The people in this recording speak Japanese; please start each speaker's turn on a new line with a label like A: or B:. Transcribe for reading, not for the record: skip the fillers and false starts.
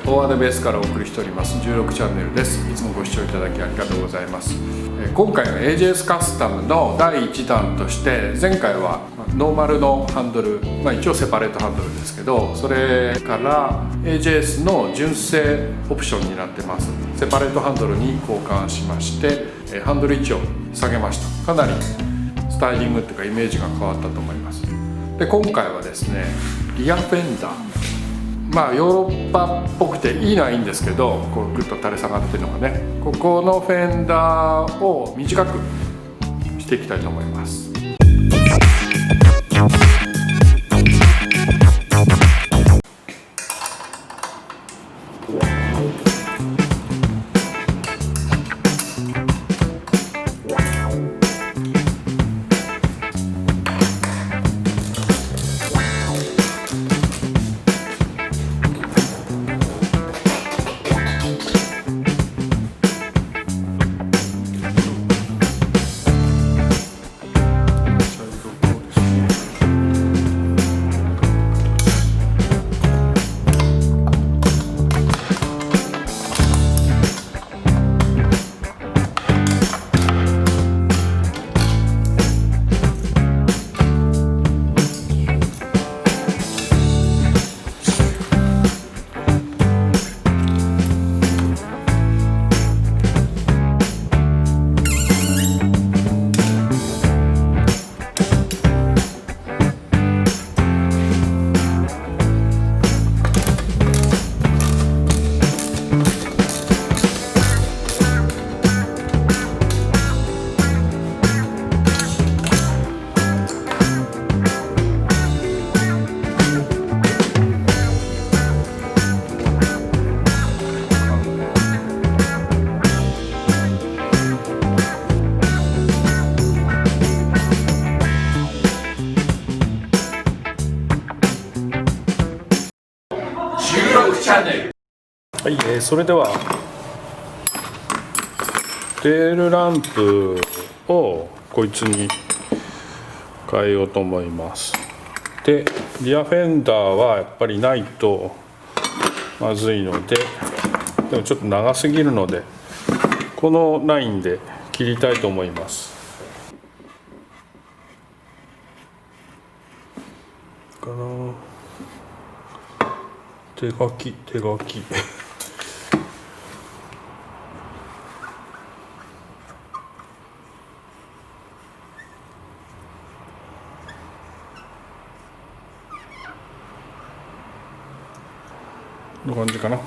A: 大和田ベースからお送りしております16チャンネルです。いつもご視聴いただきありがとうございます。今回の AJS カスタムの第1弾として、前回はノーマルのハンドル、一応セパレートハンドルですけど、それから AJS の純正オプションになってますセパレートハンドルに交換しまして、ハンドル位置を下げました。かなりスタイリングというかイメージが変わったと思います。で、今回はですね、リアフェンダー、ヨーロッパっぽくていいのはいいんですけど、こうグッと垂れ下がってるのがね、ここのフェンダーを短くしていきたいと思います。はい、それではテールランプをこいつに変えようと思います。で、リアフェンダーはやっぱりないとまずいので、でもちょっと長すぎるのでこのラインで切りたいと思います。かな、手書きこんな感じかな。